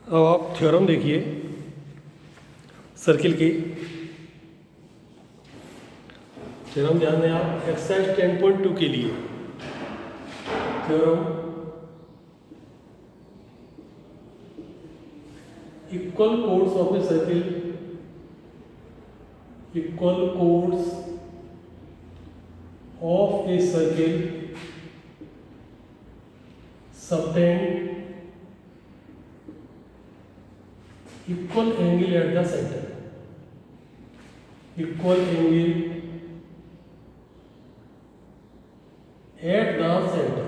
अब आप थ्योरम देखिए सर्किल की। थ्योरम ध्यान दें आप एक्सरसाइज 10.2 के लिए। Theorem equal chords of a circle, equal chords of a circle subtend equal angle at the center, equal angle at the center।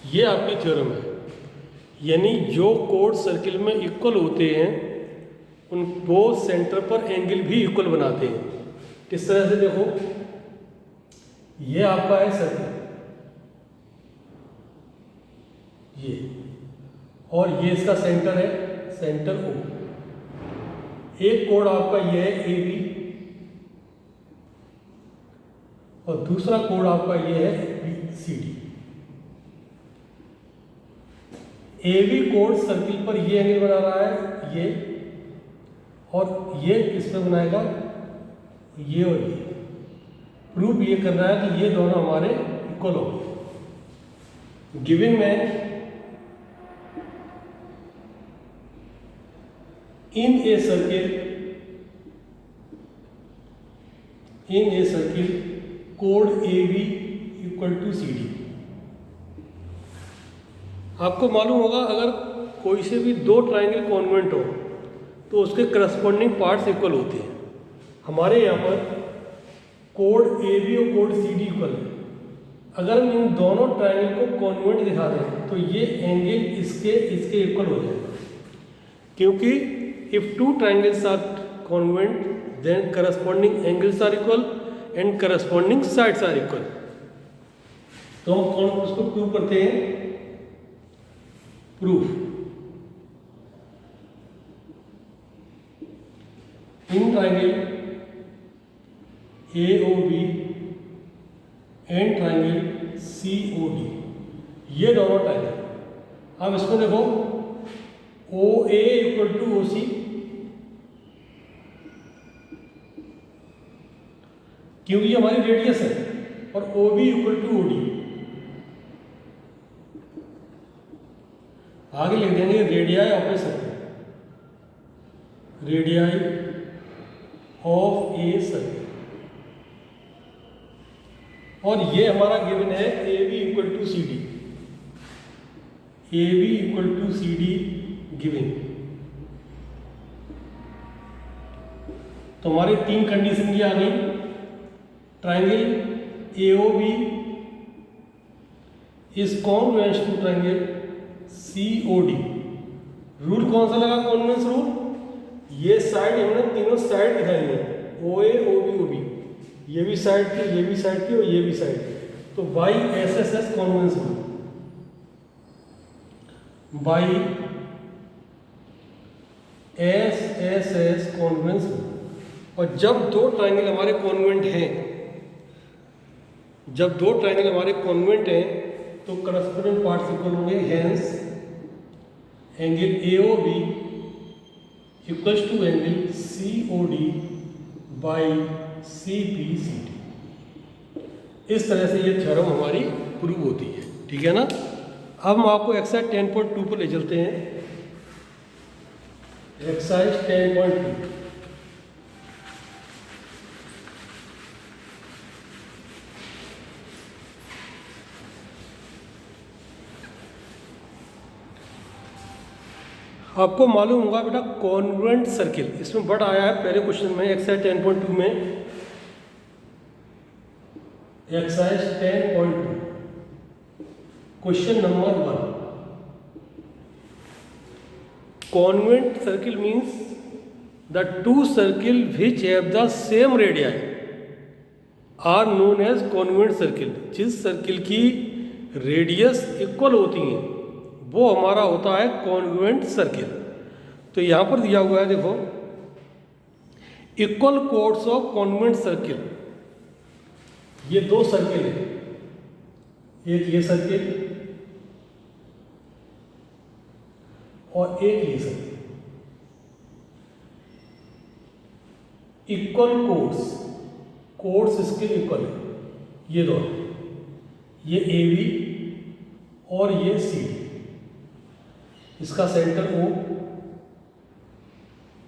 ये आपकी थ्योरम है, यानी जो कोड सर्किल में इक्वल होते हैं उन वो सेंटर पर एंगल भी इक्वल बनाते हैं। किस तरह से देखो, ये आपका है सर्किल, ये, और ये इसका सेंटर है, सेंटर ओ। एक कोड आपका ये है ए बी और दूसरा कोड आपका ये है B C D. A B कोड सर्किल पर ये एंगल बना रहा है ये, और ये किस पे बनाएगा, ये और ये। प्रूफ ये करना है कि ये दोनों हमारे इक्वल हो गए। गिवन में in a circle code AB equal to CD। आपको मालूम होगा अगर कोई से भी दो ट्राइंगल कॉन्वेंट हो तो उसके करस्पॉन्डिंग पार्ट्स इक्वल होते हैं। हमारे यहाँ पर कोड AB और कोड CD इक्वल है। अगर हम इन दोनों ट्राइंगल को कॉन्वेंट दिखा दें तो ये एंगल इसके इक्वल हो जाएगा, क्योंकि if two triangles are congruent then corresponding angles are equal and corresponding sides are equal। तो हम कौन उसको प्रूव करते हैं, proof in triangle AOB and triangle COD, ये दोनों ट्राइंगल। अब इसको देखो OA इक्वल टू OC, क्योंकि ये हमारी रेडियस है, और OB इक्वल टू OD। आगे लिख देंगे radii of a circle, radii of a circle. और ये हमारा गिवन है AB equal to CD, AB equal to CD given. तो हमारी तीन कंडीशन की आ गई। ट्राइंगल AOB इज कॉन्वेंस टू ट्राइंगल COD। रूल कौन सा लगा, कॉन्वेंस रूल। ये साइड हमने तीनों साइड दिखाई है, OA OB OB, ये भी साइड थी, ये भी साइड थी और ये भी साइड थी। तो by SSS conveyance rule, by SSS conveyance rule. और जब दो ट्राइंगल हमारे कॉन्वेंट हैं, जब दो ट्राइंगल हमारे कॉन्वेंट हैं तो करस्पोंडिंग पार्ट्स इक्वल होंगे। Hence angle AOB equals to angle COD by CPCD। इस तरह से ये थ्योरम हमारी प्रूव होती है, ठीक है ना। अब हम आपको एक्सरसाइज 10.2 पर ले चलते हैं। एक्सरसाइज 10.2, आपको मालूम होगा बेटा कॉन्वेंट सर्किल, इसमें बड़ा आया है पहले क्वेश्चन में एक्सरसाइज 10.2 में। Exercise 10.2 question number 1, congruent circle means the two circle which have the same radii are known as congruent circle. जिस सर्किल की रेडियस इक्वल होती हैं वो हमारा होता है कॉन्वेंट सर्किल। तो यहाँ पर दिया हुआ है देखो, equal chords of convent circle. ये दो सर्किल है, एक ये सर्किल और एक लिख सकते हैं। इक्वल कोड्स, कोड्स इसके इक्वल है, ये दोनों, ये ए बी और ये सी डी, इसका सेंटर ओ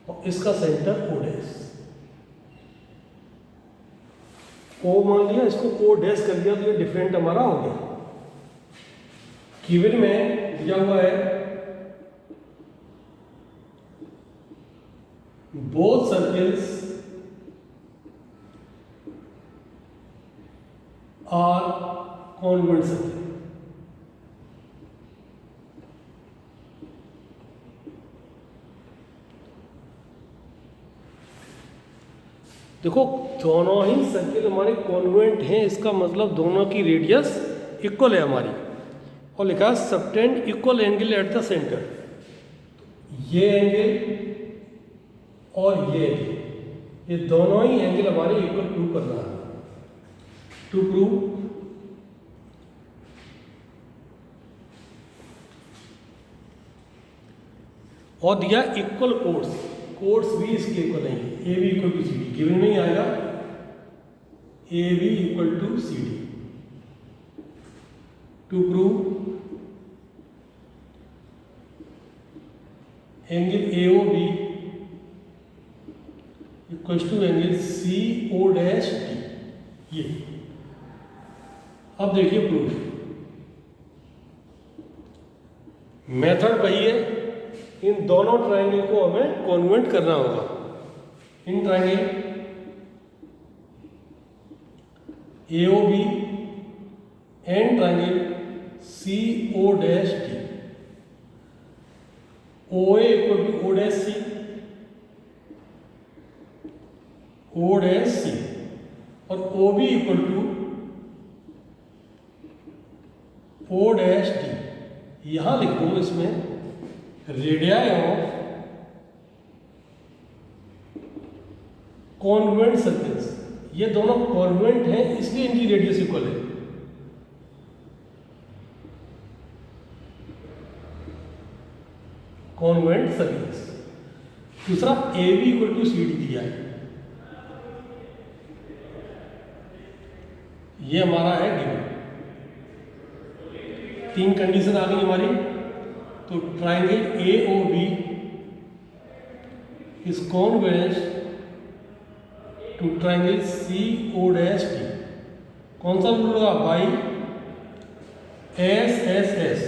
और इसका सेंटर ओ डैश। ओ मान लिया, इसको ओ डैश कर दिया तो ये डिफरेंट हमारा हो गया। गिवन में दिया हुआ है both circles are congruent circle. देखो दोनों ही सर्किल हमारे कॉन्वेंट हैं, इसका मतलब दोनों की रेडियस इक्वल है हमारी, और लिखा है subtend equal angle at the centre. ये एंगल और ये एंगल, ये दोनों ही एंगल हमारे इक्वल प्रूव करना है। टू प्रूव और दिया इक्वल कोड्स, कोड्स भी इसके इक्वल नहीं है, A B equal to C D, given में ही आएगा A B equal to C D. To prove angle A O B equal to angle C O dash D. ये अब देखिए प्रूफ, मेथड वही है, इन दोनों ट्रायंगल को हमें कॉन्वेंट करना होगा। In triangle A O B and triangle C O dash D, O A equal to O dash C, O dash C, और O B equal to O dash D. यहां लिख दो इसमें रेडियाई ऑफ कॉन्वेंट सर्कल्स, ये दोनों convent हैं इसलिए इनकी रेडियस इक्वल है। Congruent circles. दूसरा A B equal to C D दिया है, ये हमारा है गिवन। तीन कंडीशन आ गई हमारी, तो triangle A O B is congruent to triangle C O dash D. कौन सा रूल होगा? By S S S,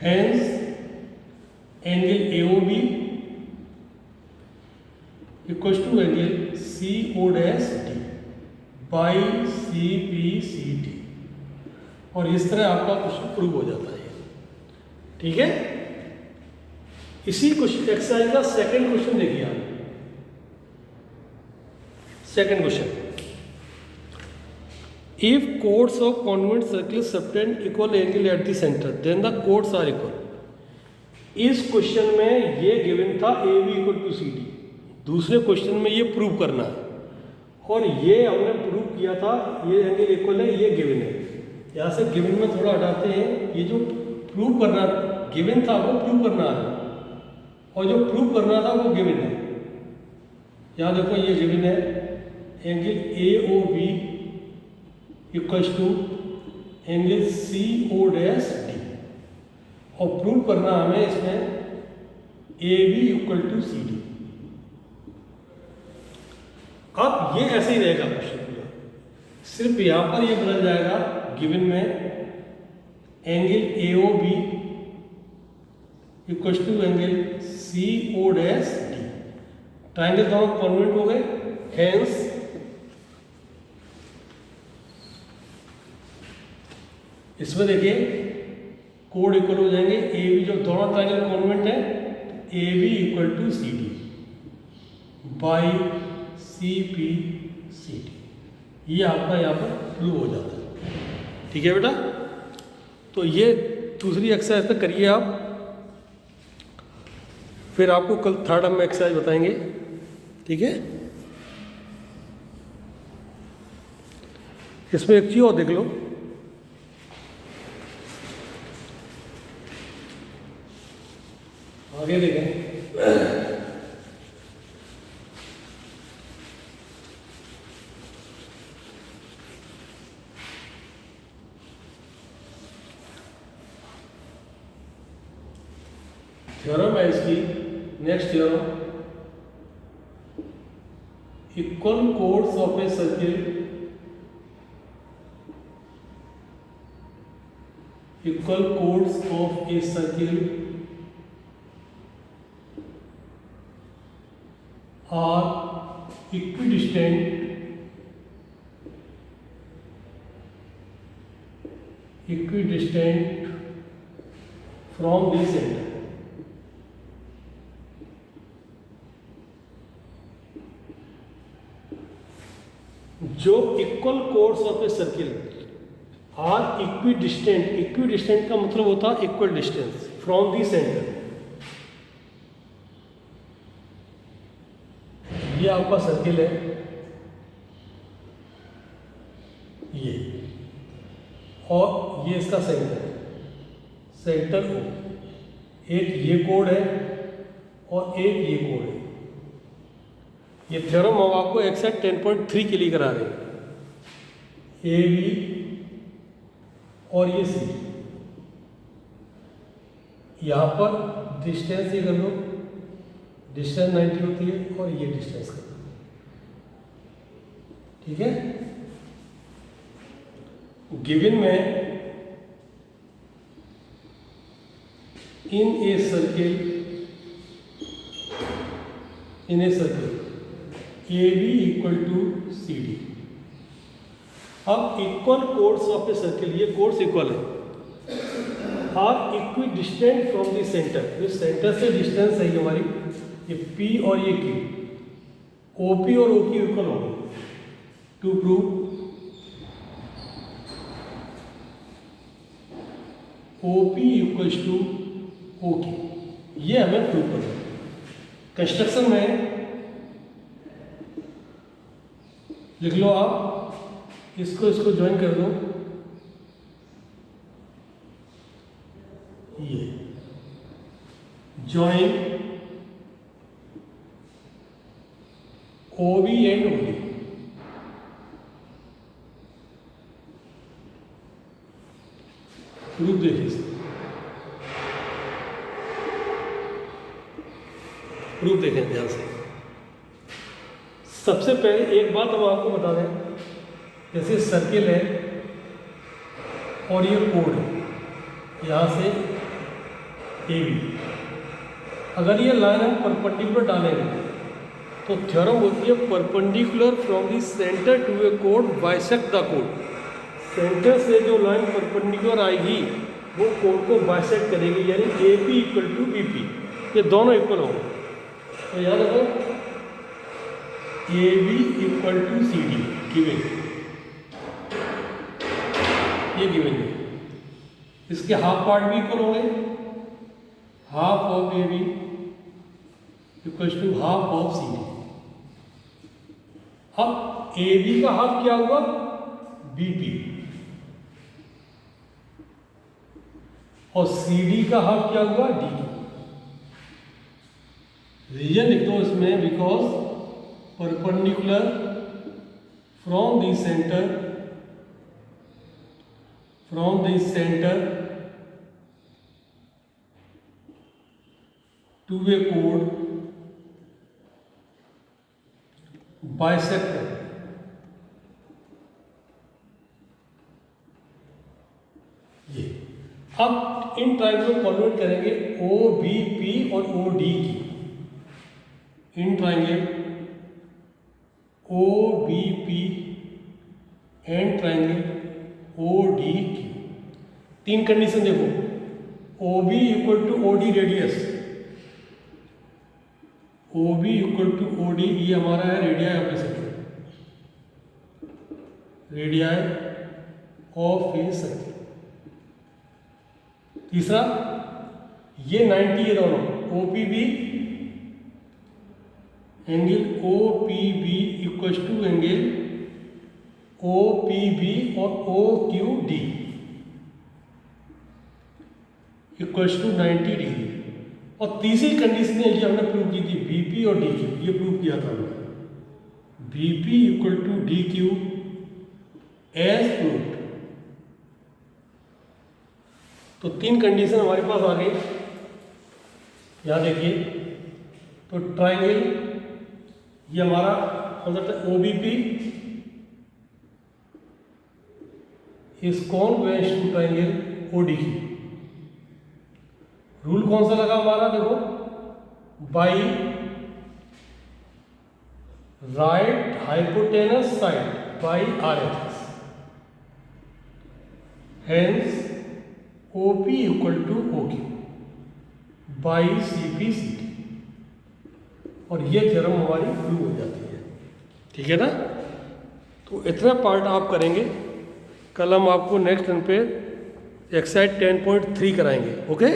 hence angle A O B equal to angle C O dash D by C P C D. और इस तरह आपका question prove हो जाता है। ठीक है, इसी क्वेश्चन एक्सरसाइज का सेकंड क्वेश्चन देखिए आप। Second question, if chords of congruent circle subtend equal angle at the centre then the chords are equal. इस क्वेश्चन में ये गिवन था A B equal to C D, दूसरे क्वेश्चन में ये प्रूव करना है, और ये हमने प्रूव किया था, ये एंगल इक्वल है, ये गिवन है। यहाँ से गिवन में थोड़ा हटाते हैं, ये जो प्रूव करना गिवन था वो प्रूव करना है, और जो प्रूव करना था वो गिवन है। यहाँ देखो ये गिवन है angle A O B equal to angle C O dash D, और प्रूव करना हमें इसमें A B equal to C D. अब ये ऐसे ही रहेगा क्वेश्चन पूरा, सिर्फ यहाँ पर ये बदल जाएगा गिवन में angle A O B equal to angle C O dash D. Triangle दोनों कॉन्वेंट हो गए, हेंस इसमें देखिए कोड इक्वल हो जाएंगे। ए बी, जो दोनों ट्रायंगल कॉन्वेंट है, A B equal to C D by C P C D. ये आपका यहाँ पर प्रूव हो जाता है। ठीक है बेटा, तो ये दूसरी एक्सरसाइज तक करिए आप, फिर आपको कल थर्ड हम एक्सरसाइज बताएंगे। ठीक है, इसमें एक चीज और देख लो, आगे देखें। थ्योरम है इसकी, next theorem, equal chords of a circle, equal chords of a circle are equidistant from the centre. जो equal chords of a circle are equidistant, equidistant का मतलब होता है equal distance from the centre. ये आपका circle है, ये, और ये इसका सेंटर है, सेंटर ओ। एक ये कोड है और एक ये कोड है। ये थ्योरम हम आपको एक्सरसाइज 10.3 के लिए करा रहे हैं। ए बी और ये सी, यहाँ पर डिस्टेंस ये कर लो, डिस्टेंस 90 होती है और ये डिस्टेंस कर लो, ठीक है। गिवन में in a circle A B equal to C D. अब equal chords of a circle, ये कोड्स इक्वल है, are equidistant from the centre. जो सेंटर से डिस्टेंस है हमारी, ये P और ये Q, OP और OQ इक्वल होंगे। To prove OP equals to OQ, ये हमें प्रूव करना है। कंस्ट्रक्शन में लिख लो आप, इसको ज्वाइन कर दो, ये join OB and OD। Proof देखिए, प्रूफ देखें ध्यान से। सबसे पहले एक बात हम आपको बता दें, जैसे सर्किल है और ये कोड है, यहाँ से ए बी, अगर ये लाइन हम परपेंडिकुलर डालेंगे तो थ्योरम बोलती है perpendicular from the centre to a कोड बाइसेक्ट द कोड। सेंटर से जो लाइन परपेंडिकुलर आएगी वो कोड को बाइसेक्ट करेगी, यानी A P equal to B P, ये दोनों इक्वल होंगे। तो याद रखो A B equal to C D given, ये गिवन है। इसके हाफ पार्ट भी इक्वल होंगे, half of A B equal to half of C D. अब ए बी का हाफ क्या हुआ, बी पी, और सी डी का हाफ क्या हुआ, डी टी। रीजन लिख दो इसमें, because perpendicular from the centre to a कोड बाइसेक्ट। ये अब इन ट्रायंगल को कॉन्वर्ट करेंगे ओ बी पी और ओ डी की। In triangle O B P and triangle O D की तीन कंडीशन देखो, O B equal to O D radius, O B equal to O D, ये हमारा है radii of a circle, radii of a circle. तीसरा ये 90 है दोनों, O P B angle O P B equal to angle O P B और O Q D equal to 90 degree. और तीसरी कंडीशन ये हमने प्रूव की थी बीपी और डी क्यू, ये प्रूव किया था हमने, BP equal to D Q as proved. तो तीन कंडीशन हमारे पास आ गई। यहाँ देखिए, तो ट्राइंगल ये हमारा कौन सा था, OBP is congruent to triangle ODQ. Rule कौन सा लगा हमारा, देखो, by right hypotenuse side by RHS, hence OP equal to OQ by सीपी/सीटी, और ये थ्योरम हमारी प्रूव हो जाती है। ठीक है ना। तो इतना पार्ट आप करेंगे, कल हम आपको नेक्स्ट टर्न पे एक्सरसाइज 10.3 कराएंगे। ओके।